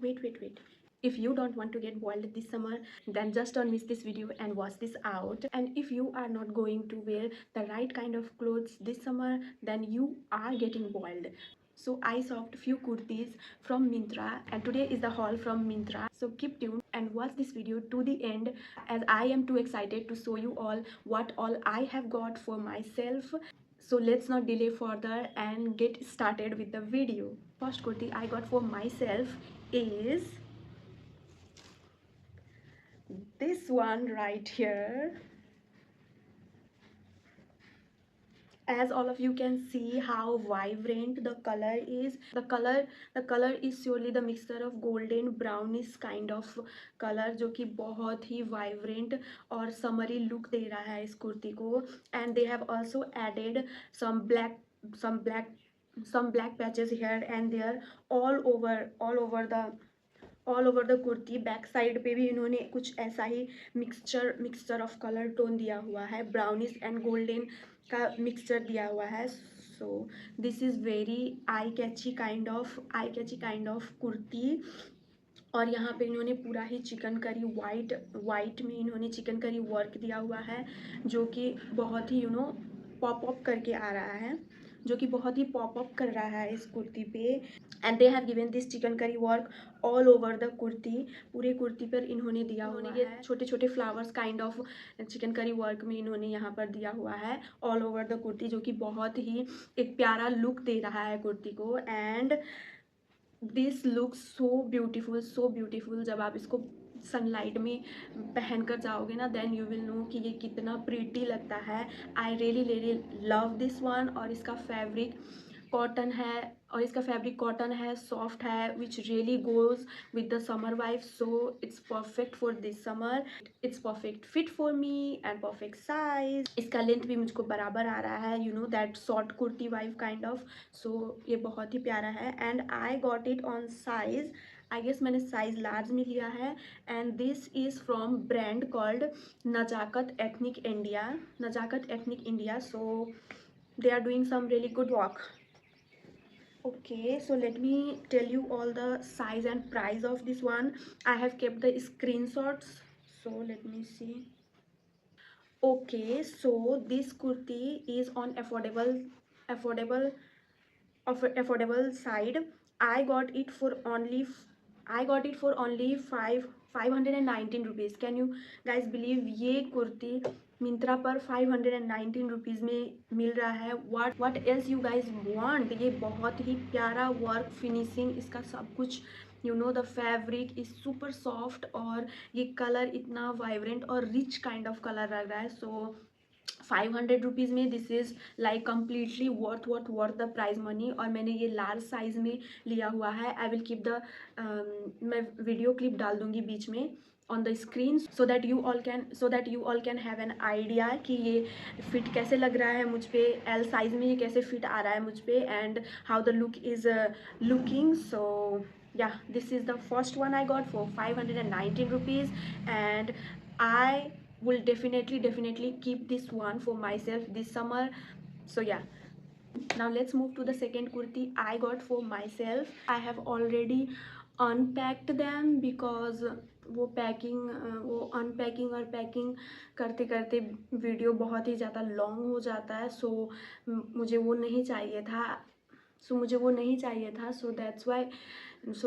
wait. If you don't want to get boiled this summer, then just don't miss this video and watch this out. And if you are not going to wear the right kind of clothes this summer, then you are getting boiled. So I shopped few kurtis from Myntra, and today is the haul from Myntra. So keep tuned and watch this video to the end, as I am too excited to show you all what all I have got for myself. So let's not delay further and get started with the video. First kurti I got for myself is this one right here. As all of you can see how vibrant the color is. The color is surely the mixture of golden brownish kind of color, जो कि बहुत ही vibrant और summery look दे रहा है इस कुर्ती को. And they have also added some black patches here and there all over the kurti. Back side पे भी इन्होंने कुछ ऐसा ही मिक्सचर ऑफ कलर टोन दिया हुआ है, ब्राउनिश एंड गोल्डन का मिक्सचर दिया हुआ है. So this is very eye catchy kind of kurti. और यहाँ पे इन्होंने पूरा ही चिकन करी वाइट में इन्होंने चिकन करी वर्क दिया हुआ है, जो कि बहुत ही पॉप अप करके आ रहा है, जो कि बहुत ही पॉप अप कर रहा है इस कुर्ती पे. And they have given this chicken curry work all over the kurti. पूरे कुर्ती पर इन्होंने दिया हुआ है, ये छोटे छोटे flowers kind of chicken curry work में इन्होंने यहाँ पर दिया हुआ है ऑल ओवर द कुर्ती, जो कि बहुत ही एक प्यारा लुक दे रहा है कुर्ती को. And this look so beautiful. जब आप इसको सनलाइट में पहन कर जाओगे ना, देन यू विल नो कि ये कितना प्रीटी लगता है. I really love this one. और इसका फैब्रिक कॉटन है, सॉफ्ट है, which really goes with the summer vibe. So it's perfect for this summer. It's perfect fit for me and perfect size. इसका लेंथ भी मुझको बराबर आ रहा है, you know that short kurti vibe kind of. So ये बहुत ही प्यारा है. And I got it on size, I guess मैंने साइज लार्ज में लिया है. And this is from brand called Nazakat ethnic India. So they are doing some really good work. Okay, so let me tell you all the size and price of this one. I have kept the screenshots, so let me see. Okay, so this kurti is on affordable side. I got it for only 519 rupees. Can you guys believe ये कुर्ती मिंत्रा पर 519 rupees में मिल रहा है. what else you guys want. ये बहुत ही प्यारा वर्क, फिनिशिंग, इसका सब कुछ, you know the fabric is super soft. और ये कलर इतना वाइब्रेंट और रिच काइंड ऑफ कलर लग रहा है. सो 500 रुपीज़ में this is like completely worth the price money. और मैंने ये लार्ज साइज़ में लिया हुआ है. आई विल कीप द मैं वीडियो क्लिप डाल दूँगी बीच में on the screen, so that you all can have an idea कि ये फिट कैसे लग रहा है मुझ पे, एल साइज़ में ये कैसे फिट आ रहा है मुझ पे, and how the look is looking. So yeah, this is the first one I got for 519 rupees, and I will definitely keep this one for myself this summer. So yeah, now let's move to the second kurti I got for myself. I have already unpacked them because वो unpacking और packing करते करते video बहुत ही ज़्यादा long हो जाता है. सो मुझे वो नहीं चाहिए था. सो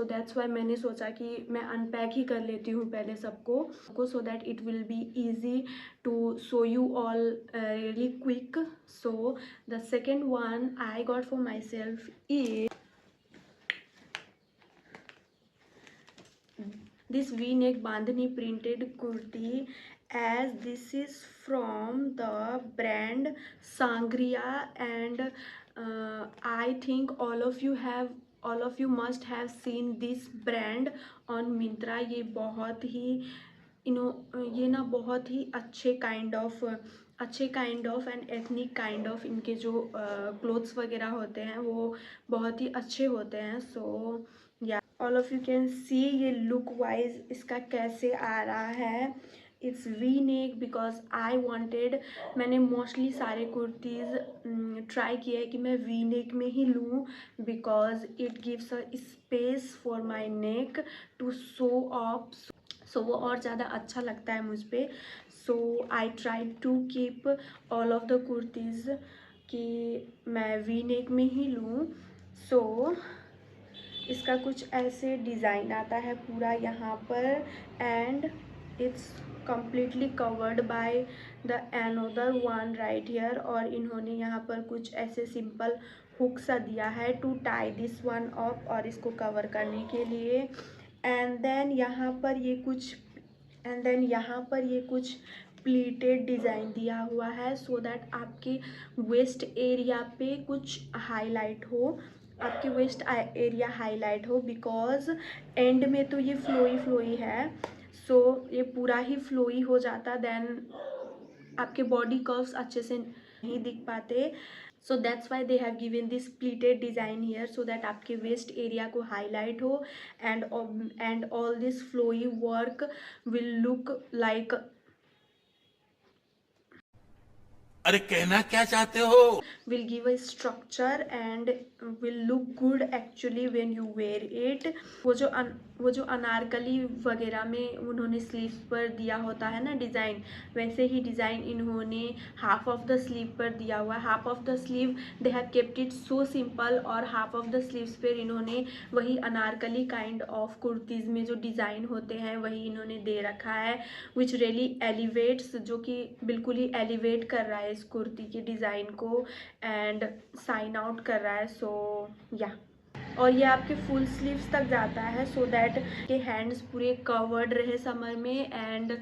दैट्स वाई मैंने सोचा कि मैं अनपैक ही कर लेती हूँ पहले सबको, so that it will be easy to show you all really quick. So the second one I got for my self is this v-neck bandhani printed kurti, as this is from the brand Sangria. And I think all of you must have seen this brand on Myntra. ये बहुत ही ये ना बहुत ही अच्छे kind of and ethnic kind of इनके जो clothes वगैरह होते हैं वो बहुत ही अच्छे होते हैं. सो या all of you can see ये लुक वाइज इसका कैसे आ रहा है. It's V neck because I wanted, मैंने मोस्टली सारे कुर्तीज़ ट्राई किया है कि मैं वी नेक में ही लूँ because it gives a space for my neck to show off, so वो और ज़्यादा अच्छा लगता है मुझ पर. So I try to keep all of the kurtis कि मैं वी नेक में ही लूँ. सो इसका कुछ ऐसे डिज़ाइन आता है पूरा यहाँ पर and it's completely covered by the another one right here. और इन्होंने यहाँ पर कुछ ऐसे सिंपल हुक सा दिया है to tie this one up और इसको कवर करने के लिए. एंड देन यहाँ पर ये कुछ प्लीटेड डिज़ाइन दिया हुआ है सो दैट आपके वेस्ट एरिया पे कुछ हाईलाइट हो, आपके वेस्ट एरिया हाईलाइट हो बिकॉज एंड में तो ये फ्लोई है. सो ये पूरा ही फ्लोई हो जाता, देन आपके बॉडी कर्व्स अच्छे से नहीं दिख पाते. So that's why they have given this pleated design here so that आपके वेस्ट एरिया को हाईलाइट हो and all this flowy work will look like, अरे कहना क्या चाहते हो, will give a structure and will look good actually when you wear it. वो जो अनारकली वगैरह में उन्होंने स्लीव्स पर दिया होता है ना डिज़ाइन, वैसे ही डिज़ाइन इन्होंने हाफ ऑफ द स्लीव पर दिया हुआ है. Half of the sleeve they have kept it so simple और हाफ ऑफ द स्लीव्स पर इन्होंने वही अनारकली काइंड ऑफ कुर्तीज़ में जो डिज़ाइन होते हैं वही इन्होंने दे रखा है विच रियली एलिवेट्स, जो कि बिल्कुल ही एलिवेट कर रहा है इस कुर्ती के डिज़ाइन को एंड साइन आउट कर रहा है. सो या और ये आपके फुल स्लीव्स तक जाता है सो दैट के हैंड्स पूरे कवर्ड रहे समर में एंड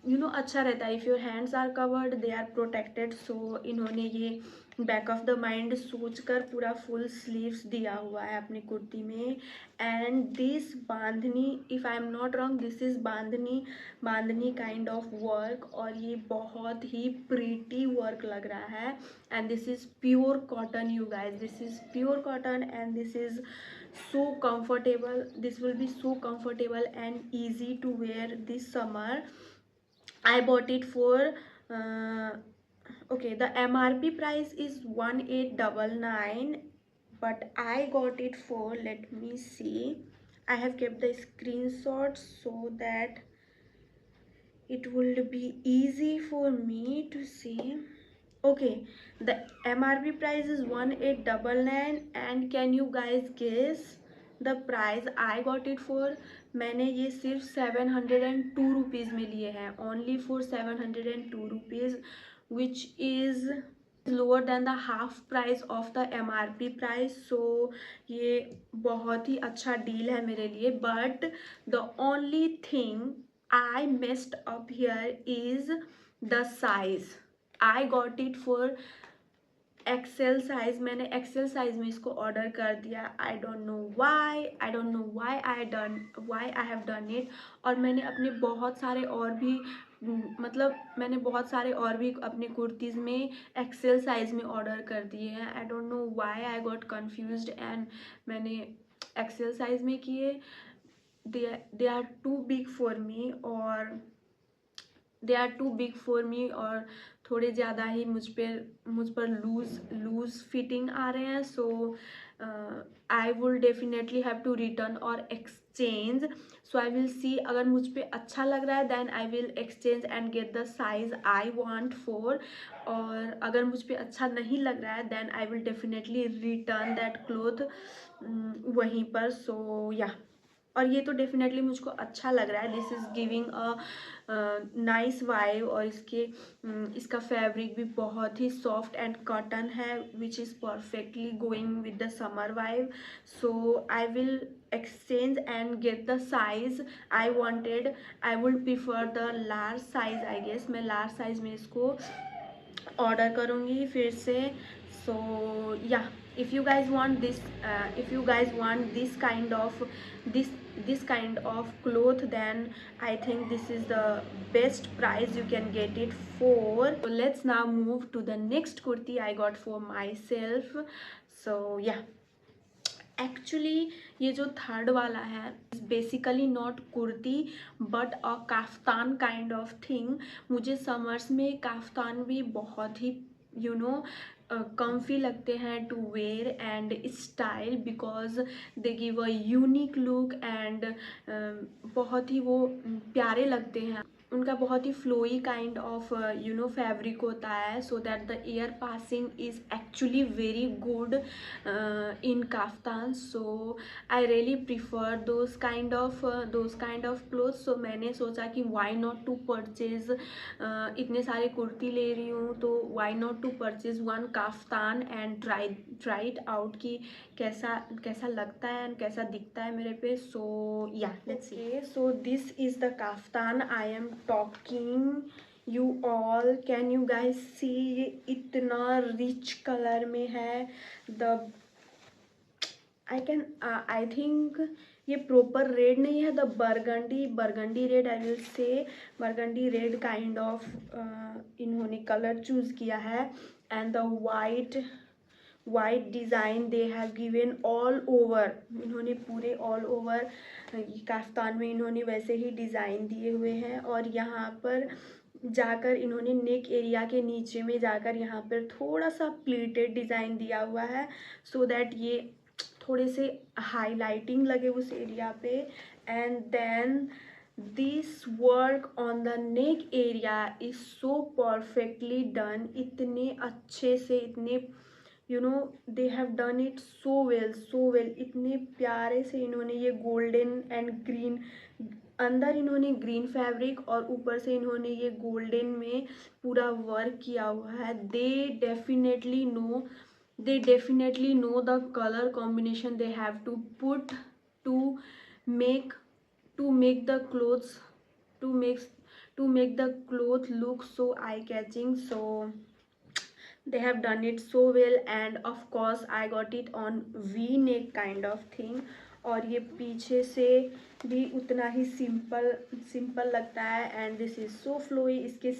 यू नो अच्छा रहता है. If your hands are covered they are protected. So इन्होंने ये बैक ऑफ द माइंड सोचकर पूरा फुल स्लीव्स दिया हुआ है अपनी कुर्ती में. And this bandhani, if I am not wrong, this is bandhani kind of work और ये बहुत ही प्रीटी वर्क लग रहा है. And this is pure cotton you guys, this is pure cotton and this is so comfortable. This will be so comfortable and easy to wear this summer. I bought it for okay, the MRP price is 1899 but I got it for, let me see, I have kept the screenshots so that it will be easy for me to see. Okay, the MRP price is 1899 and can you guys guess the price I got it for? मैंने ये सिर्फ 702 rupees में लिए हैं, only for 702 rupees which is lower than the half price of the MRP price. So ये बहुत ही अच्छा डील है मेरे लिए. But the only thing I messed up here is the size. I got it for XL size. मैंने XL size में इसको ऑर्डर कर दिया. I don't know why I have done it. और मैंने अपने बहुत सारे और भी मैंने बहुत सारे और भी अपने कुर्तीज़ में XL साइज़ में ऑर्डर कर दिए हैं. I don't know why I got confused and मैंने XL साइज़ में किए. they are too big for me और थोड़े ज़्यादा ही मुझ पर लूज़ फिटिंग आ रहे हैं. So I will definitely have to return और exchange. So I will see, अगर मुझ पे अच्छा लग रहा है then I will exchange and get the size I want for. और अगर मुझ पे अच्छा नहीं लग रहा है then I will definitely return that cloth वहीं पर. सो या और ये तो डेफिनेटली मुझको अच्छा लग रहा है. This is giving a nice vibe और इसका फैब्रिक भी बहुत ही सॉफ्ट एंड कॉटन है which is perfectly going with the summer vibe. So I will exchange and get the size I wanted. I would prefer the large size. I guess मैं large size में इसको order करूँगी फिर से. सो या if you guys want this kind of cloth then I think this is the best price you can get it for. So let's now move to the next kurti I got for myself. So yeah, actually ये जो third वाला है is basically not kurti but a kaftan kind of thing. मुझे summers में kaftan भी बहुत ही comfy लगते हैं to wear and style, because they give a unique look and बहुत ही वो प्यारे लगते हैं। उनका बहुत ही फ्लोई काइंड ऑफ फैब्रिक होता है, so that the air passing is actually very good in kaftan. So I really prefer those kind of clothes. So मैंने सोचा कि वाई नॉट टू परचेज, इतने सारे कुर्ती ले रही हूँ तो why not to purchase one kaftan and try it out कि कैसा कैसा लगता है एंड कैसा दिखता है मेरे पे। So yeah let's see. So this is the kaftan I am talking you all. Can you guys see, ये इतना रिच कलर में है। द आई थिंक ये प्रॉपर रेड नहीं है, the burgundy red, I will say burgundy red kind of इन्होंने colour choose किया है। And the white design they have given all over, इन्होंने पूरे ऑल ओवर काफ्तान में इन्होंने वैसे ही डिज़ाइन दिए हुए हैं। और यहाँ पर जाकर इन्होंने नेक एरिया के नीचे में जाकर यहाँ पर थोड़ा सा प्लीटेड डिज़ाइन दिया हुआ है, सो दैट ये थोड़े से हाईलाइटिंग लगे उस एरिया पे। And then this work on the neck area is so perfectly done, इतने अच्छे से, इतने they have done it so well, इतने प्यारे से इन्होंने ये गोल्डन एंड ग्रीन, अंदर इन्होंने ग्रीन फैब्रिक और ऊपर से इन्होंने ये गोल्डन में पूरा वर्क किया हुआ है। दे definitely know the color combination they have to put to make the clothes, to make the cloth look so eye catching. So they have done it so well, and of course I got it on v neck kind of thing। और ये पीछे से भी उतना ही simple लगता है। And this is so flowy. इसके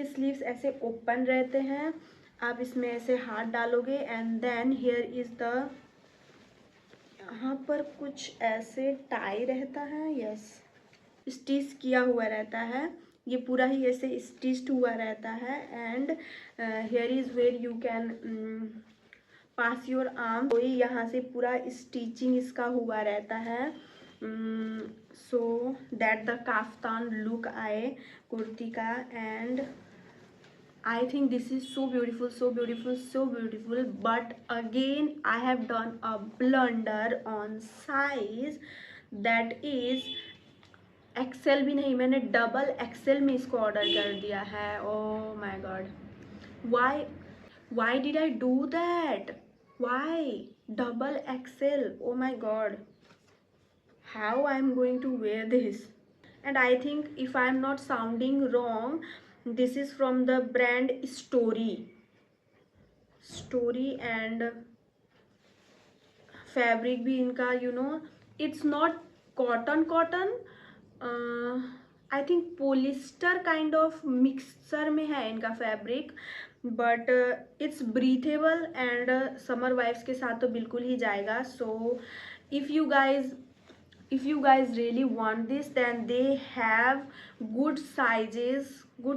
sleeves ऐसे ओपन रहते हैं, आप इसमें ऐसे हाथ डालोगे and then here is the, यहाँ पर कुछ ऐसे टाई रहता है, यस, स्टिच किया हुआ रहता है, ये पूरा ही ऐसे स्टिच्ड हुआ रहता है। And here is where you can pass your arm, तो यहाँ से पूरा स्टिचिंग इसका हुआ रहता है। So that the kaftan look आए कुर्ती का। And I think this is so beautiful, but again I have done a blunder on size, that is XL भी नहीं, मैंने डबल XL में इसको ऑर्डर कर दिया है। oh my god, why did I do that? Why double XL? oh my god, how I am going to wear this? And I think if I am not sounding wrong, this is from the brand Story, and fabric भी इनका it's not cotton, I think polyester kind of mixture में है इनका fabric, but it's breathable and summer vibes के साथ तो बिल्कुल ही जाएगा। सो if you guys really want this, then they have good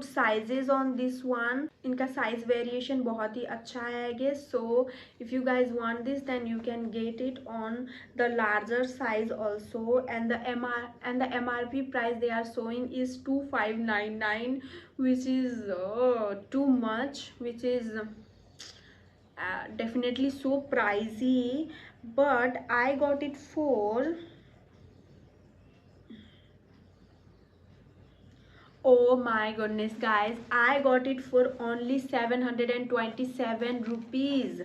sizes on this one। इनका size variation बहुत ही अच्छा है I guess। so if you guys want this, then you can get it on the larger size also। and the MRP price they are showing is 2599, which is too much, which is definitely so pricey, but I got it for, oh my goodness guys, I got it for only 727 rupees।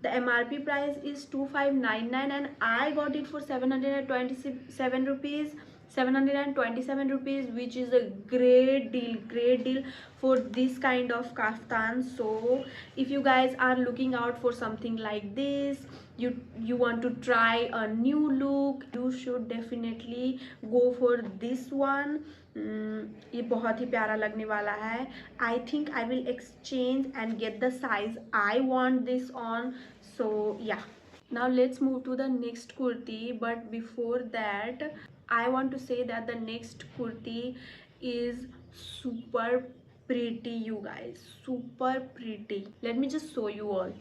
the MRP price is 2599 and I got it for 727 rupees, which is a great deal for this kind of kaftan। so if you guys are looking out for something like this, you want to try a new look, you should definitely go for this one। ये बहुत ही प्यारा लगने वाला है। I think I will exchange and get the size I want this on. So yeah Now let's move to the next kurti, but before that I want to say that the next kurti is super pretty, you guys, super pretty. Let me just show you all.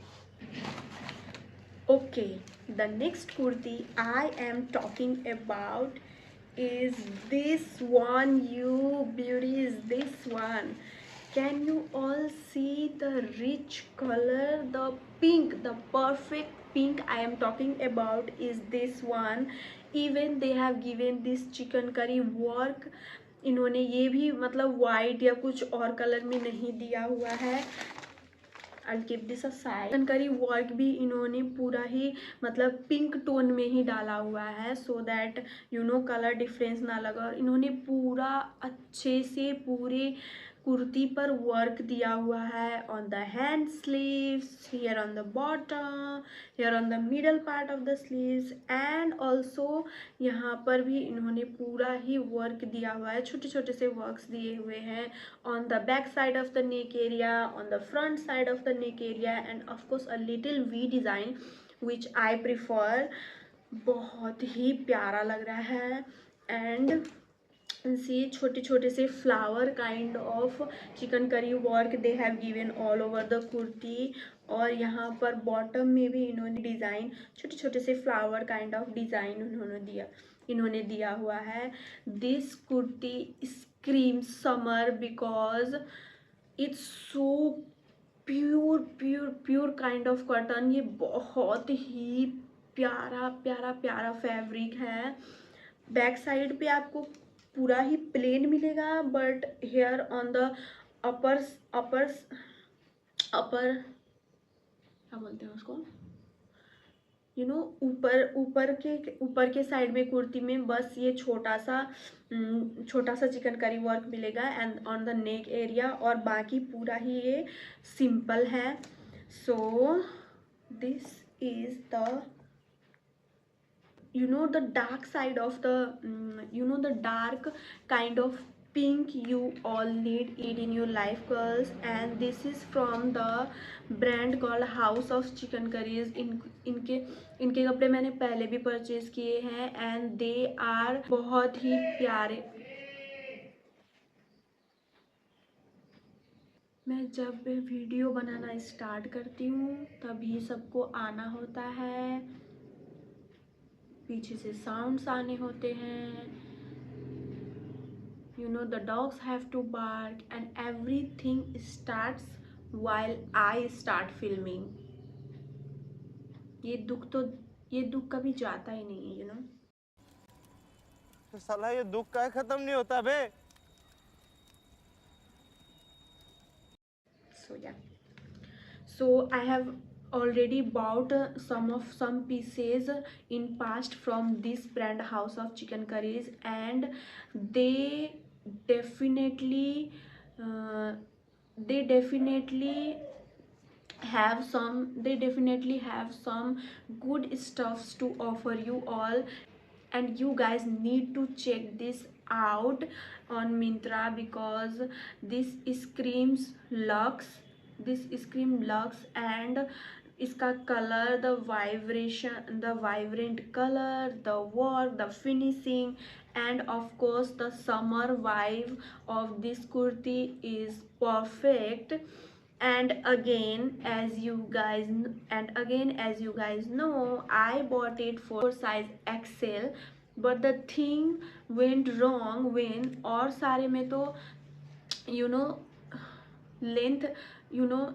Okay, the next kurti I am talking about is this one, you beauties, this one. Can you all see the rich color, the pink, the perfect pink I am talking about is this one. Even they have given this chicken curry work. इन्होंने ये भी मतलब white या कुछ और colour में नहीं दिया हुआ है. I give this a side. Chicken curry work भी इन्होंने पूरा ही मतलब पिंक टोन में ही डाला हुआ है, so that you know colour difference ना लगा. और इन्होंने पूरा अच्छे से पूरे कुर्ती पर वर्क दिया हुआ है on the hand sleeves, here on the bottom, here on the middle part of the sleeves, and also यहाँ पर भी इन्होंने पूरा ही वर्क दिया हुआ है. छोटे छोटे से वर्क्स दिए हुए हैं on the back side of the neck area, on the front side of the neck area, and of course a little V design which I prefer. बहुत ही प्यारा लग रहा है. एंड see छोटे छोटे से flower kind of chicken curry work they have given all over the kurti. और यहाँ पर बॉटम में भी इन्होंने डिज़ाइन छोटे छोटे से फ्लावर काइंड ऑफ डिज़ाइन इन्होंने दिया हुआ है. This kurti scream summer because it's so pure pure pure kind of cotton. ये बहुत ही प्यारा प्यारा प्यारा फैब्रिक है. बैक साइड पे आपको पूरा ही प्लेन मिलेगा, but here on the upper क्या बोलते हैं उसको, यू नो ऊपर के साइड में कुर्ती में बस ये छोटा सा चिकन करी वर्क मिलेगा and on the neck area, और बाकी पूरा ही ये सिंपल है. So this is the the dark side of the the dark kind of pink you all need it in your life, girls. And this is from the brand called House of Chicken Curries. इनके कपड़े मैंने पहले भी purchase किए हैं and they are बहुत ही प्यारे. मैं जब वीडियो बनाना स्टार्ट करती हूँ तभी सबको आना होता है, पीछे से साउंड्स आने होते हैं. The dogs have to bark and everything starts while I start filming. ये दुख कभी जाता ही नहीं है. तो साला ये दुख का खत्म नहीं होता बे. So I have already bought some pieces in past from this brand House of Chicken Curries, and they definitely have some good stuffs to offer you all, and you guys need to check this out on Myntra because this screams luxe. And इसका colour, the vibration, the vibrant colour, the work, the finishing, and of course the summer vibe of this kurti is perfect. And again as you guys know, I bought it for size XL, but the thing went wrong when और सारे में तो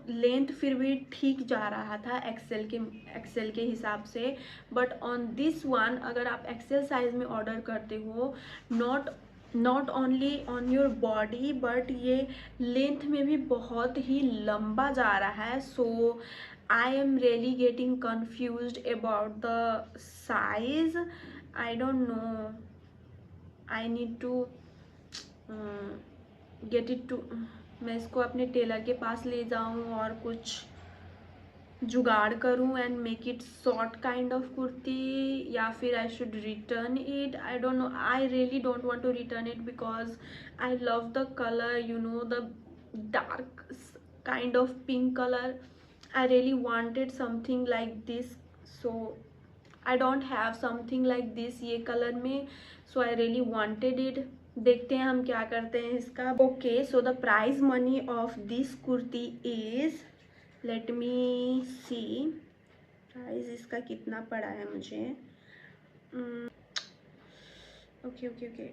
length फिर भी ठीक जा रहा था एक्सेल के हिसाब से, बट ऑन दिस वन अगर आप एक्सेल साइज में ऑर्डर करते हो, not only on your body but ये लेंथ में भी बहुत ही लंबा जा रहा है. So I am really getting confused about the size. I don't know, I need to get it to, मैं इसको अपने टेलर के पास ले जाऊं और कुछ जुगाड़ करूं and make it short kind of kurti, या फिर I should return it. I don't know. I really don't want to return it because I love the colour, the dark kind of pink colour. I really wanted something like this. So I don't have something like this ये colour में, so I really wanted it. देखते हैं हम क्या करते हैं इसका। Okay, so the price money of this kurti is, let me see price इसका कितना पड़ा है मुझे। ओके ओके ओके,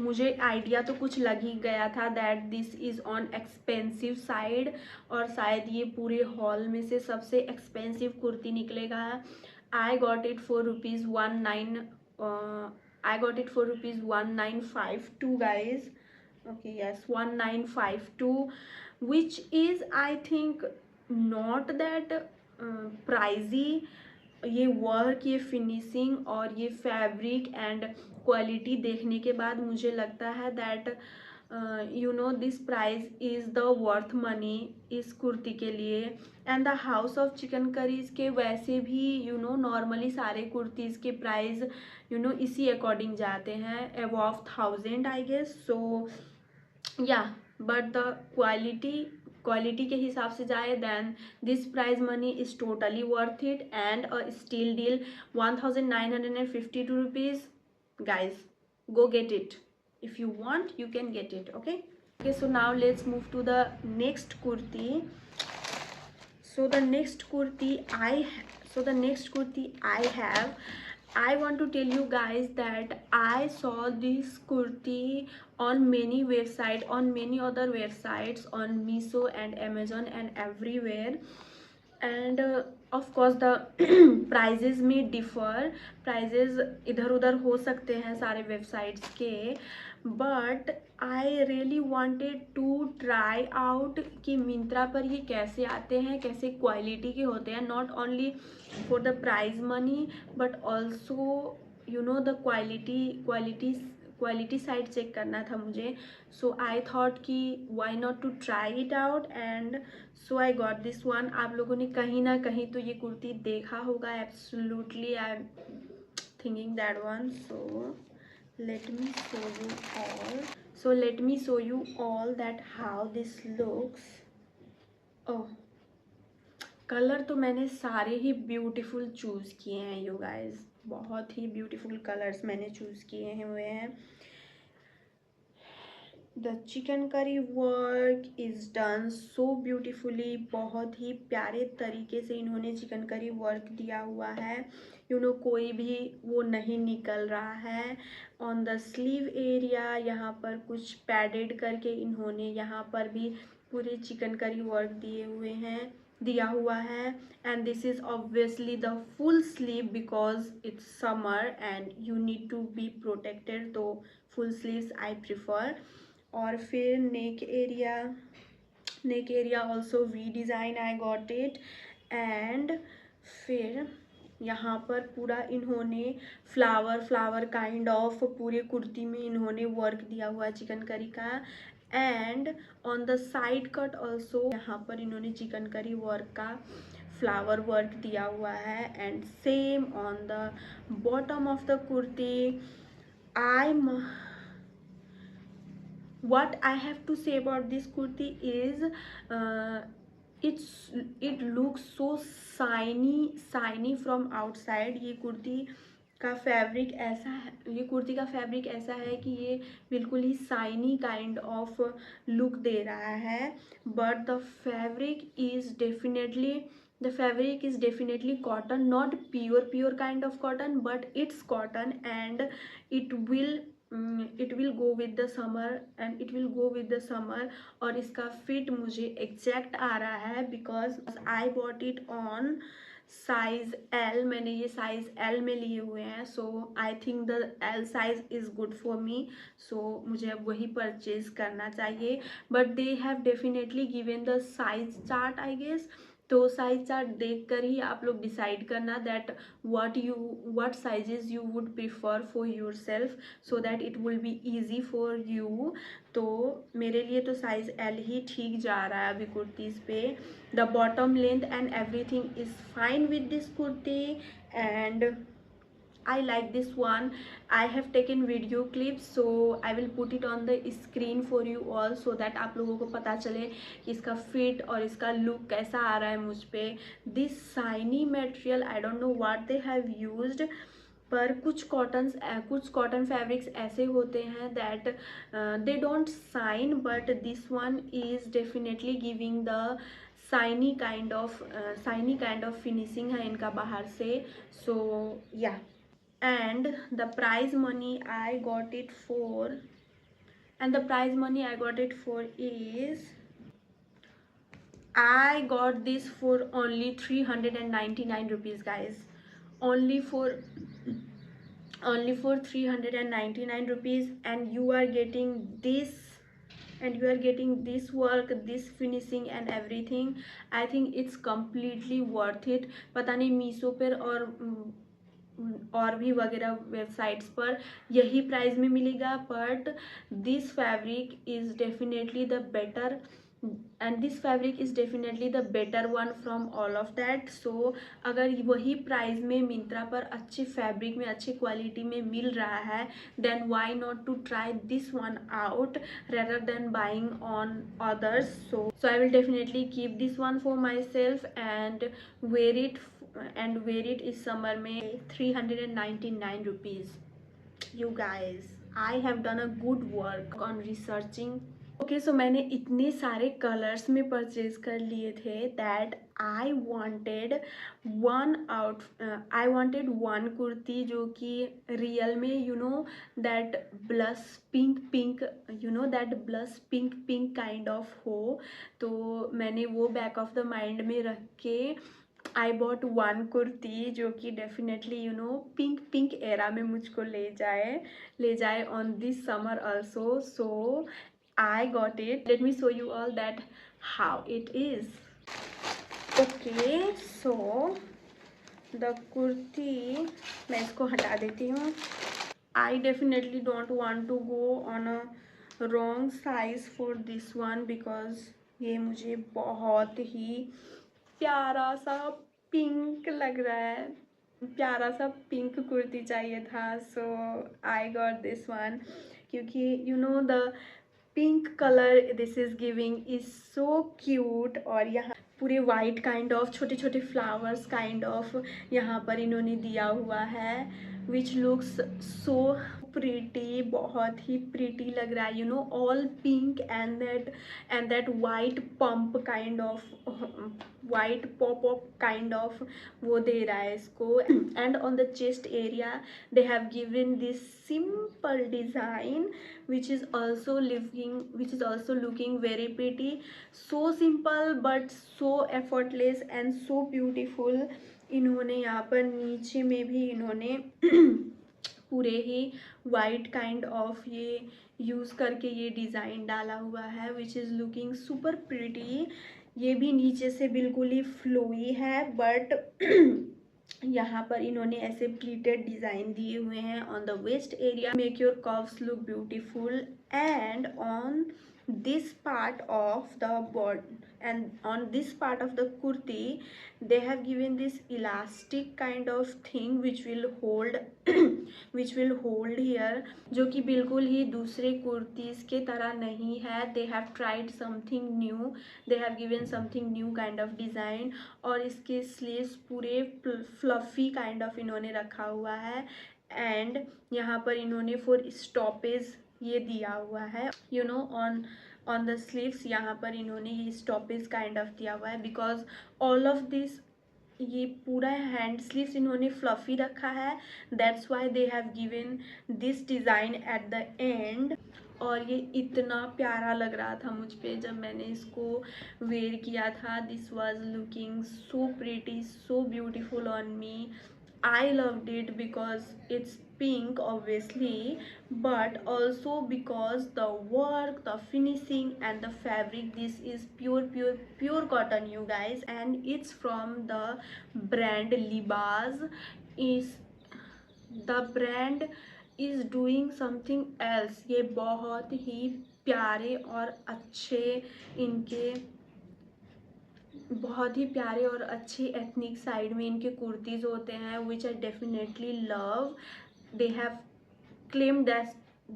मुझे आइडिया तो कुछ लग ही गया था that this is on expensive side, और शायद ये पूरे हॉल में से सबसे एक्सपेंसिव कुर्ती निकलेगा। आई got it for rupees 1952 guys. Okay yes, 1952, which is I think not that pricey. ये वर्क, ये फिनिशिंग और ये फैब्रिक एंड क्वालिटी देखने के बाद मुझे लगता है that you know this price is the worth money इस कुर्ती के लिए। And the house of chicken curries के वैसे भी यू नो नॉर्मली सारे कुर्तीज़ के प्राइस यू नो इसी अकॉर्डिंग जाते हैं, अबव 1000 आई गेस। सो या बट द क्वालिटी के हिसाब से जाए then this prize money is totally worth it. And a steal deal 1952 rupees guys, go get it if you want, you can get it. Okay, so now let's move to the next kurti. So the next kurti I have, I want to tell you guys that I saw this kurti on many websites, on many other websites, on Meesho and Amazon and everywhere. And of course the prices may differ, prices इधर उधर हो सकते हैं सारे websites के, but I really wanted to try out कि मिंत्रा पर ये कैसे आते हैं, कैसे क्वालिटी के होते हैं, not only for the price money but also you know the quality side check करना था मुझे। सो आई थॉट कि why not to try it out, and so I got this one. आप लोगों ने कहीं ना कहीं तो ये कुर्ती देखा होगा, absolutely I am thinking that one. So let me show you all that how this looks. oh, colour तो मैंने सारे ही ब्यूटीफुल चूज़ किए हैं यू गाइज, बहुत ही ब्यूटीफुल कलर्स मैंने चूज़ किए हुए हैं। The chicken curry work is done so beautifully, बहुत ही प्यारे तरीके से इन्होंने चिकन करी वर्क दिया हुआ है। यू नो कोई भी वो नहीं निकल रहा है। ऑन द स्लीव एरिया यहाँ पर कुछ पैडेड करके इन्होंने यहाँ पर भी पूरे चिकन करी वर्क दिया हुआ है। And this is obviously the full sleeve because it's summer and you need to be protected, तो फुल स्लीव्स आई प्रिफर। और फिर neck area also we design I got it. And फिर यहाँ पर पूरा इन्होंने फ्लावर काइंड ऑफ पूरे कुर्ती में इन्होंने वर्क दिया हुआ है चिकन करी का। And on the side cut also यहाँ पर इन्होंने चिकन करी वर्क का फ्लावर वर्क दिया हुआ है। And same on the bottom of the kurti. What I have to say about this kurti is it looks so shiny from outside. ये कुर्ती का fabric ऐसा है कि ये बिल्कुल ही शाइनी काइंड ऑफ लुक दे रहा है, but the fabric is definitely cotton, not pure kind of cotton, but it's cotton, and it will go with the summer और इसका फिट मुझे एग्जैक्ट आ रहा है because I bought it on size L. मैंने ये साइज एल में लिए हुए हैं, so I think the L size is good for me, so मुझे अब वही परचेज करना चाहिए। But they have definitely given the size chart I guess, तो साइज चार्ट देखकर ही आप लोग डिसाइड करना that what sizes you would prefer for yourself, so that it will be easy for you. तो मेरे लिए तो साइज एल ही ठीक जा रहा है अभी कुर्तीज़ पे। The bottom length and everything is fine with this kurti. And I like this one. I have taken video clips, so I will put it on the screen for you all, so that आप लोगों को पता चले कि इसका fit और इसका look कैसा आ रहा है मुझ पे. This shiny material, I don't know what they have used, पर कुछ कॉटन फैब्रिक्स ऐसे होते हैं that they don't shine, but this one is definitely giving the shiny kind of finishing है इनका बाहर से. सो या, and the prize money I got it for, is, I got this for only 399 rupees, guys. only for 399 rupees, and you are getting this, work, this finishing and everything. I think it's completely worth it. पता नहीं मीशो पर और भी वगैरह websites पर यही price में मिलेगा, but this fabric is definitely the better, and this fabric is definitely the better one from all of that. So अगर वही प्राइस में मिंत्रा पर अच्छे फैब्रिक में अच्छी क्वालिटी में मिल रहा है, then why not to try this one out rather than buying on others. So I will definitely keep this one for my self and wear it इस समर में. 399 rupees. You guys, I have done a good work on researching. Okay, so मैंने इतने सारे colours में purchase कर लिए थे that I wanted one kurti जो कि रियल में that blush pink kind of हो. तो मैंने वो बैक ऑफ द माइंड में रख के आई बॉट वन कुर्ती जो कि डेफिनेटली पिंक एरा में मुझको ले जाए on this summer also. So I got it. Let me show you all that how it is. Okay, so the kurti, मैं इसको हटा देती हूँ. I definitely don't want to go on a wrong size for this one because ये मुझे बहुत ही प्यारा सा पिंक लग रहा है. प्यारा सा पिंक कुर्ती चाहिए था. सो आई गॉट दिस वन क्योंकि the pink colour this is giving is so cute. और यहाँ पूरे वाइट काइंड ऑफ छोटे छोटे फ्लावर्स काइंड ऑफ यहाँ पर इन्होंने दिया हुआ है, विच लुक्स सो प्रीटी. बहुत ही प्रीटी लग रहा है. All pink and that white pump kind of white pop up kind of वो दे रहा है इसको. And on the chest area they have given this simple design which is also looking very pretty. So simple but so effortless and so beautiful. इन्होंने यहाँ पर नीचे में भी इन्होंने पूरे ही वाइट काइंड ऑफ ये यूज़ करके ये डिज़ाइन डाला हुआ है which is looking super pretty. ये भी नीचे से बिल्कुल ही फ्लोई है, बट यहाँ पर इन्होंने ऐसे प्लीटेड डिज़ाइन दिए हुए हैं on the waist area. Make your curves look beautiful. And on this part of the body and on this part of the kurti they have given this elastic kind of thing which will hold here, जो कि बिल्कुल ही दूसरे कुर्तीज़ के तरह नहीं है. they have tried something new, they have given something new kind of design. और इसके स्लीव्स पूरे फ्लफी काइंड ऑफ इन्होंने रखा हुआ है. एंड यहाँ पर इन्होंने फॉर स्टॉपेज ये दिया हुआ है ऑन द स्लीव्स. यहाँ पर इन्होंने ये स्टॉपेज काइंड ऑफ दिया हुआ है बिकॉज ऑल ऑफ दिस ये पूरा हैंड स्लीव्स इन्होंने फ्लफी रखा है. That's why they have given this design at the end. और ये इतना प्यारा लग रहा था मुझ पे जब मैंने इसको वेयर किया था. This was looking so pretty, so beautiful on me. I loved it because it's pink obviously, but also because the work, the finishing and the fabric, this is pure cotton you guys, and it's from the brand Libaz. The brand is doing something else. ये बहुत ही प्यारे और अच्छे इनके बहुत ही प्यारे और अच्छे एथनिक साइड में इनके कुर्तीज़ होते हैं, which I definitely love. They have claimed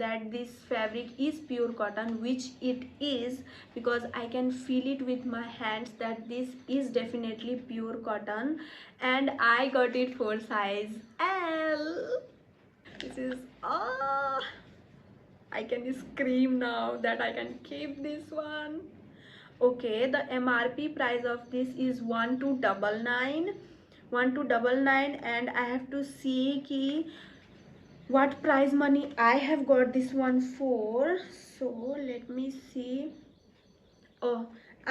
that this fabric is pure cotton, which it is, because I can feel it with my hands that this is definitely pure cotton. And I got it for size L. This is I can scream now that I can keep this one. Okay, the MRP price of this is 1299, and I have to see ki what price money I have got this one for. So let me see. Oh,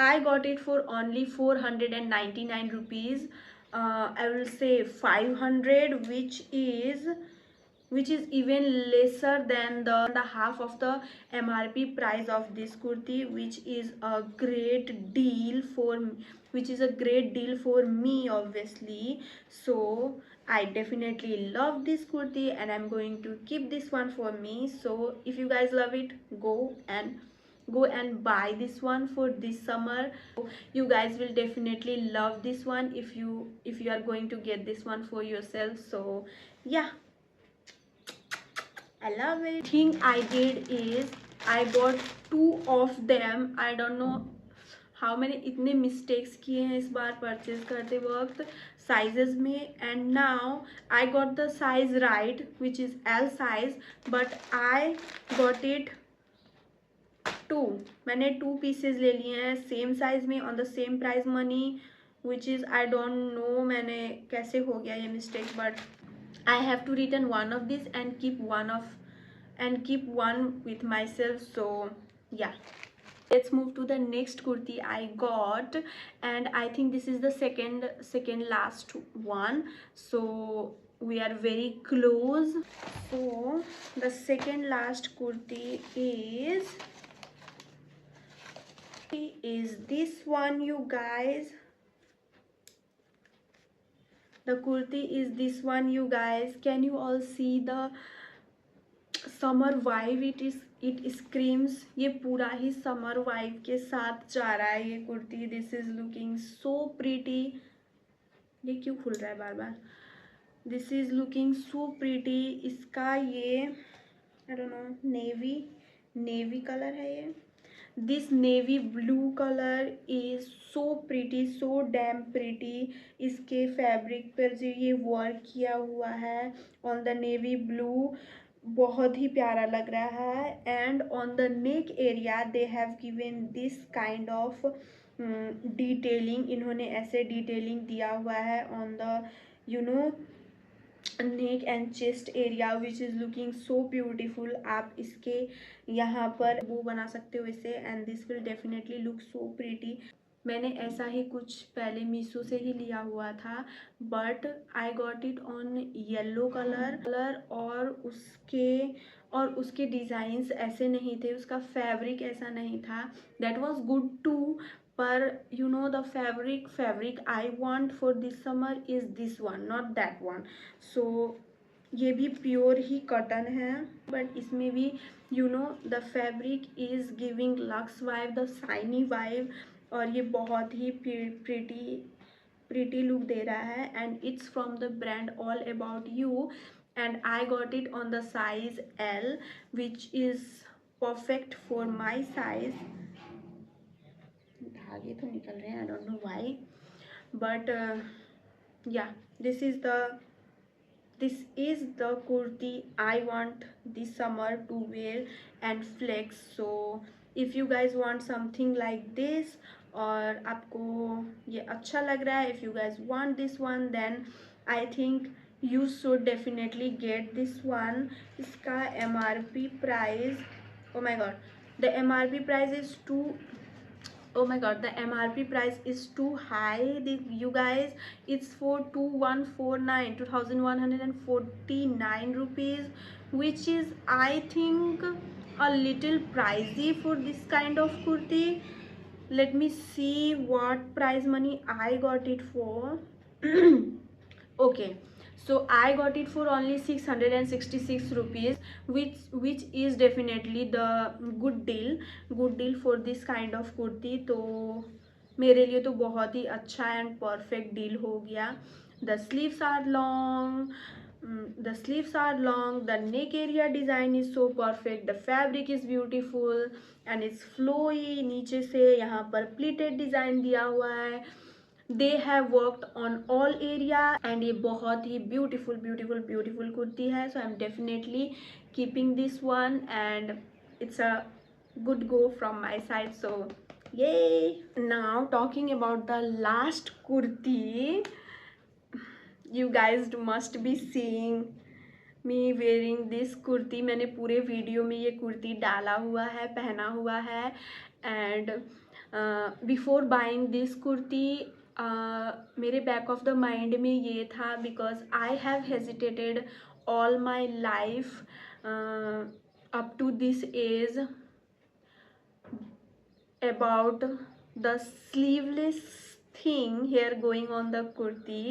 I got it for only 499 rupees. I will say 500, which is even lesser than the half of the MRP price of this kurti, which is a great deal for me, obviously. So I definitely love this kurti and I'm going to keep this one for me. So if you guys love it, go and buy this one for this summer. You guys will definitely love this one if you are going to get this one for yourself. So yeah, I love it. Thing I did is I bought two of them. I don't know how many इतने mistakes किए हैं इस बार purchase करते वक्त sizes में, and now I got the size right, which is L size, but I got it two. मैंने 2 pieces ले लिए हैं सेम साइज में on the same price money, which is I don't know मैंने कैसे हो गया ये mistake, but I have to return one of this and keep one with myself. So yeah, let's move to the next kurti I got, and I think this is the second last one, so we are very close. So the second last kurti is this one, you guys. The kurti is this one, you guys. Can you all see the summer vibe? It screams. ये पूरा ही summer vibe के साथ जा रहा है ये kurti. This is looking so pretty. ये क्यों खुल रहा है बार बार? This is looking so pretty. इसका ये I don't know navy color है ये. This navy blue color is so pretty, so damn pretty. इसके फैब्रिक पर जो ये वर्क किया हुआ है on the navy blue, बहुत ही प्यारा लग रहा है. And on the neck area they have given this kind of detailing. इन्होंने ऐसे डिटेलिंग दिया हुआ है on the neck and chest area, which is looking so beautiful. आप इसके यहाँ पर वो बना सकते हो इसे, and this will definitely look so pretty. मैंने ऐसा ही कुछ पहले मीशो से ही लिया हुआ था, but I got it on yellow colour, और उसके डिज़ाइंस ऐसे नहीं थे, उसका फैब्रिक ऐसा नहीं था. दैट वॉज गुड टू, पर the fabric I want for this summer is this one, not that one. So ये भी प्योर ही कॉटन है, बट इसमें भी the fabric is giving luxe vibe, the shiny vibe, और ये बहुत ही pretty look दे रहा है. and it's from the brand All About You, and I got it on the size L, which is perfect for my size. धागे तो निकल रहे हैं, I don't know why, but yeah, this is the kurti I want this summer to wear and flex. So if you guys want something like this, और आपको ये अच्छा लग रहा है, if you guys want this one, then I think you should definitely get this one. इसका MRP price, oh my god, the MRP price is the MRP price is too high, you guys. It's for 2149 rupees, which is I think a little pricey for this kind of kurti. Let me see what price money I got it for. Okay, so I got it for only 666 rupees, which is definitely the good deal for this kind of kurti. So मेरे लिए तो बहुत ही अच्छा and perfect deal हो गया। The sleeves are long, the neck area design is so perfect, the fabric is beautiful and it's flowy। नीचे से यहाँ पर प्लीटेड डिज़ाइन दिया हुआ है। They have worked on all area and ये बहुत ही ब्यूटीफुल ब्यूटीफुल ब्यूटीफुल कुर्ती है। So I am definitely keeping this one and it's a good go from my side, so yay। Now talking about the last kurti, you guys must be seeing me wearing this kurti। मैंने पूरे video में ये कुर्ती डाला हुआ है, पहना हुआ है। And before buying this kurti मेरे बैक ऑफ द माइंड में ये था, because I have hesitated all my life up to this age about the sleeveless thing here going on the kurti।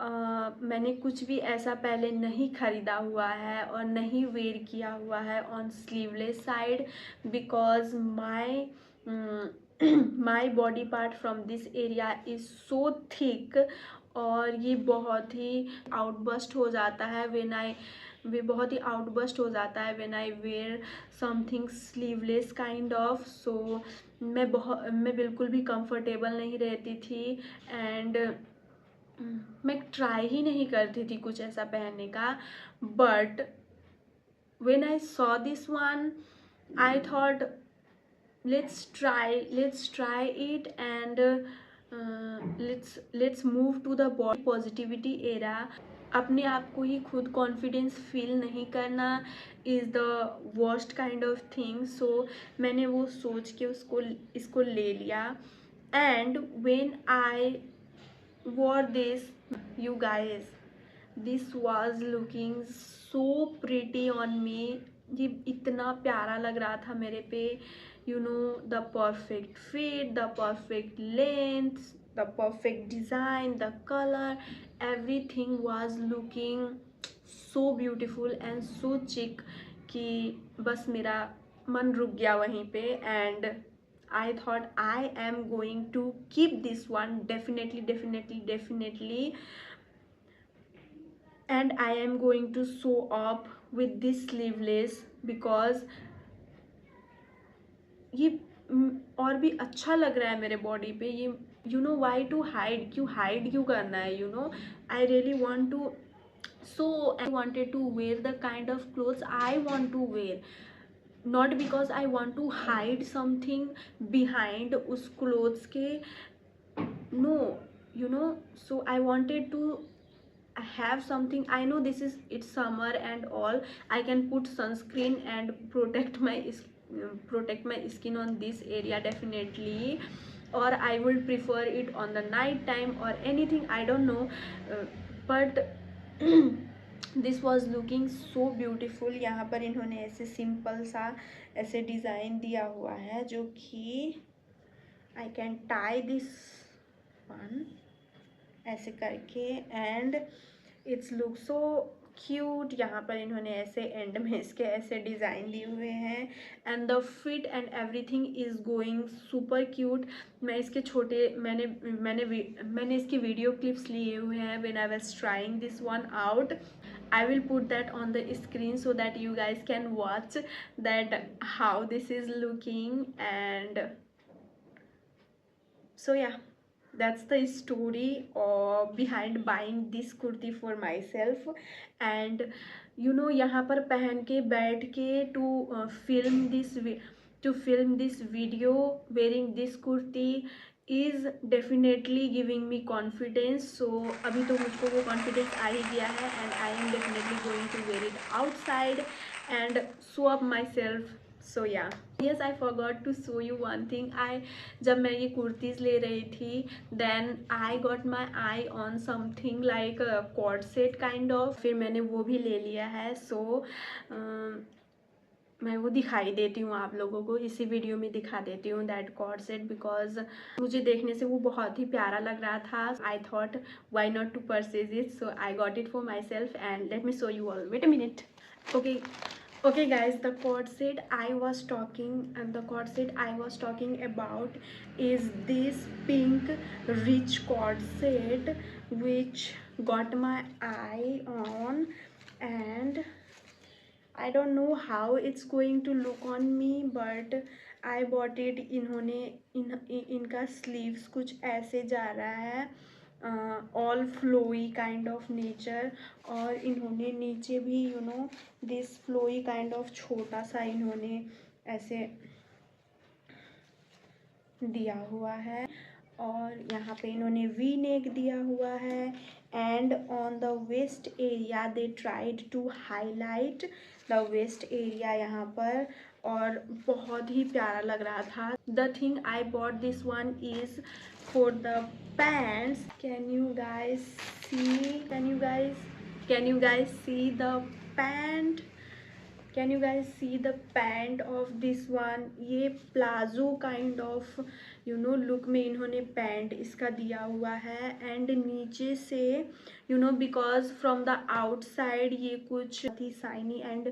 मैंने कुछ भी ऐसा पहले नहीं ख़रीदा हुआ है और नहीं वेयर किया हुआ है on sleeveless side, because my body part from this area is so thick और ये बहुत ही आउटबस्ट हो जाता है बहुत ही आउटबस्ट हो जाता है when I wear something sleeveless kind of. So मैं बिल्कुल भी कंफर्टेबल नहीं रहती थी एंड मैं ट्राई ही नहीं करती थी कुछ ऐसा पहनने का। But when I saw this one I thought let's try it and let's move to the body positivity era। अपने आप को ही खुद कॉन्फिडेंस फील नहीं करना is the worst kind of thing. So मैंने वो सोच के इसको ले लिया। And when I wore this, you guys, this was looking so pretty on me। ये इतना प्यारा लग रहा था मेरे पे, you know, the perfect fit, the perfect length, the perfect design, the color, everything was looking so beautiful and so chic कि बस मेरा मन रुक गया वहीं पे। And I thought I am going to keep this one definitely and I am going to sew up with this sleeveless because ये और भी अच्छा लग रहा है मेरे बॉडी पे। ये you know why to hide, क्यों करना है, you know I really want to, so I wanted to wear the kind of clothes I want to wear, not because I want to hide something behind उस clothes के, no, you know. So I wanted to have something, I know this is, it's summer and all, I can put sunscreen and protect my skin on this area definitely, or I would prefer it on the night time or anything, I don't know, but this was looking so beautiful। यहाँ पर इन्होंने ऐसे simple सा ऐसे design दिया हुआ है जो कि I can tie this one ऐसे करके and it's look so cute. यहाँ पर इन्होंने ऐसे एंड में इसके ऐसे डिज़ाइन दिए हुए हैं and the fit and everything is going super cute. मैं इसके छोटे मैंने इसके वीडियो क्लिप्स लिए हुए हैं when I was trying this one out. I will put that on the screen so that you guys can watch that how this is looking, and so yeah, that's the story behind buying this kurti for myself। and you know यहाँ पर पहन के बैठ के to film this video wearing this kurti is definitely giving me confidence। so अभी तो मुझको वो confidence आ ही गया है and I am definitely going to wear it outside and show up myself। so yeah, yes, I forgot to show you one thing। जब मैं ये कुर्तीज़ ले रही थी then I got my eye on something like a cord set kind of, फिर मैंने वो भी ले लिया है। so मैं वो दिखाई देती हूँ आप लोगों को, इसी वीडियो में दिखा देती हूँ दैट कॉर्ड सेट, बिकॉज मुझे देखने से वो बहुत ही प्यारा लग रहा था। I thought why not to purchase it, so I got it for my self and let me show you all. Wait a minute. Okay, Okay guys, the cord set I was talking about is this pink rich cord set which got my eye on, and I don't know how it's going to look on me, but I bought it. इनका sleeves कुछ ऐसे जा रहा है, all flowy kind of nature, और इन्होंने नीचे भी दिस फ्लोई काइंड ऑफ छोटा सा इन्होंने ऐसे दिया हुआ है, और यहाँ पे इन्होंने वी नेक दिया हुआ है, and on the waist area they tried to highlight the waist area यहाँ पर, और बहुत ही प्यारा लग रहा था. The thing I bought this one is for the pants. Can you guys see the pant? Can you guys see the pant of this one? ये प्लाजो काइंड ऑफ लुक में इन्होंने पैंट इसका दिया हुआ है, एंड नीचे से because from the outside ये कुछ ही shiny and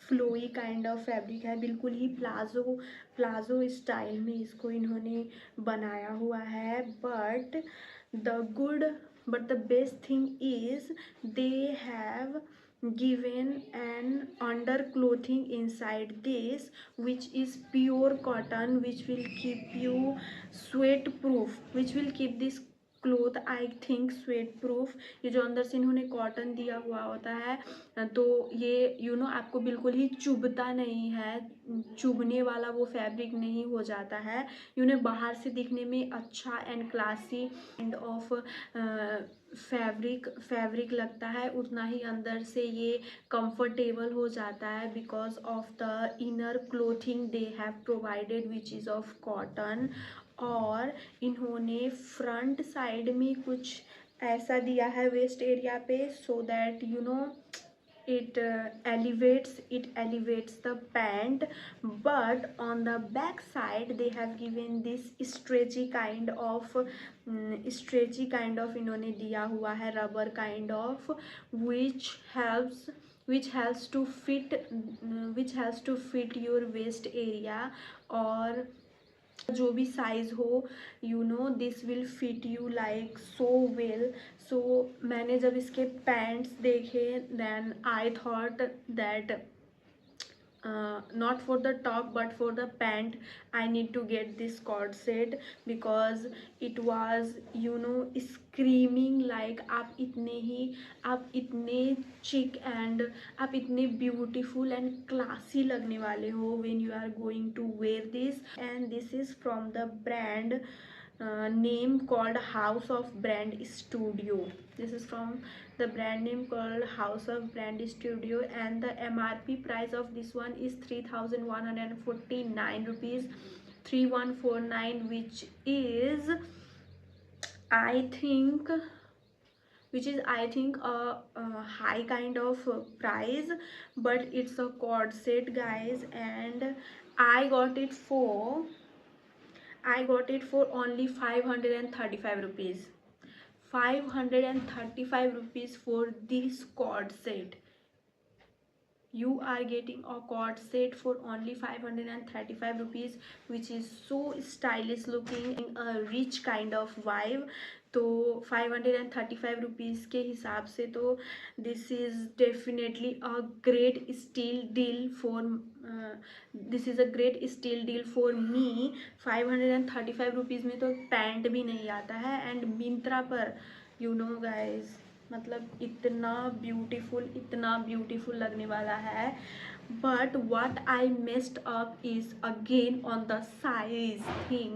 flowy kind of fabric है, बिल्कुल ही प्लाजो स्टाइल में इसको इन्होंने बनाया हुआ है. But the best thing is they have given an underclothing inside this, which is pure cotton, which will keep you sweat proof, which will keep this cloth I think sweat proof. ये जो अंदर से इन्होंने cotton दिया हुआ होता है तो ये आपको बिल्कुल ही चुभता नहीं है, चुभने वाला वो फैब्रिक नहीं हो जाता है. बाहर से दिखने में अच्छा and classy end of fabric लगता है, उतना ही अंदर से ये कंफर्टेबल हो जाता है because of the inner clothing they have provided which is of cotton. और इन्होंने फ्रंट साइड में कुछ ऐसा दिया है वेस्ट एरिया पे, so that it elevates the pant, but on the back side they have given this stretchy kind of इन्होंने दिया हुआ है rubber kind of, which helps to fit your waist area, और जो भी साइज हो this will fit you like so well. So मैंने जब इसके पैंट्स देखे then I thought that not for the top but for the pant I need to get this cord set, because it was screaming like आप इतने chic and आप इतने beautiful and classy लगने वाले हो when you are going to wear this. And this is from the brand name called House of Brand Studio. This is from the brand name called House of Brand Studio, and the MRP price of this one is 3,149 rupees, 3149, which is I think a high kind of price, but it's a cord set guys, and I got it for only 535 rupees. 535 rupees for this cord set. You are getting a cord set for only 535 rupees, which is so stylish looking, a rich kind of vibe. तो 535 rupees के हिसाब से तो this is definitely a great steal deal for me. 535 rupees में तो pant भी नहीं आता है, एंड मिंत्रा पर गाइज मतलब इतना ब्यूटीफुल लगने वाला है. But what I messed up is again on the size thing.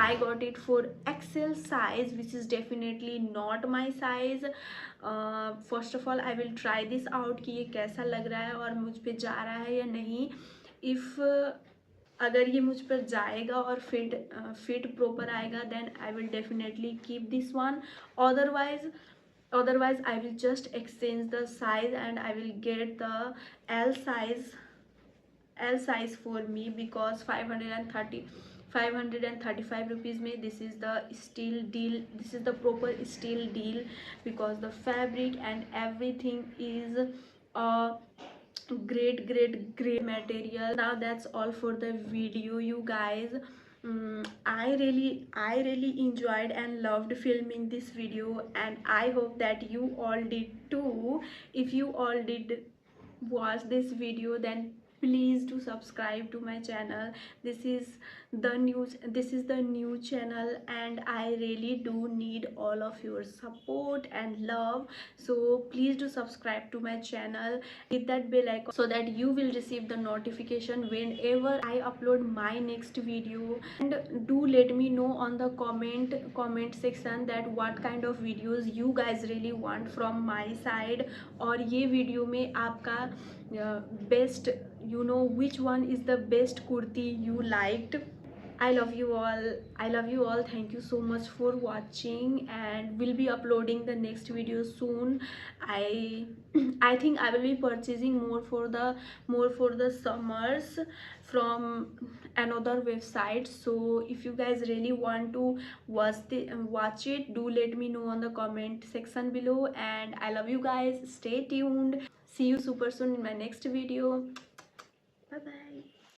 I got it for XL size, which is definitely not my size. First of all I will try this out कि ये कैसा लग रहा है और मुझ पे जा रहा है या नहीं. If अगर ये मुझ पर जाएगा और फिट प्रॉपर आएगा then I will definitely keep this one. Otherwise I will just exchange the size and I will get the L size for me, because 535 rupees में this is the steal deal, this is the proper steal deal, because the fabric and everything is great material. Now that's all for the video, you guys. I really enjoyed and loved filming this video, and I hope that you all did too. If you all did watch this video, then please do subscribe to my channel. This is the new channel, and I really do need all of your support and love. So please do subscribe to my channel, hit that bell icon so that you will receive the notification whenever I upload my next video. And do let me know on the comment section that what kind of videos you guys really want from my side, और ये video में आपका best, you know, which one is the best kurti you liked. I love you all. I love you all. Thank you so much for watching, and we'll be uploading the next video soon. I I think I will be purchasing more for the summers from another website. So if you guys really want to watch it, do let me know on the comment section below. And I love you guys. Stay tuned. See you super soon in my next video. Bye bye.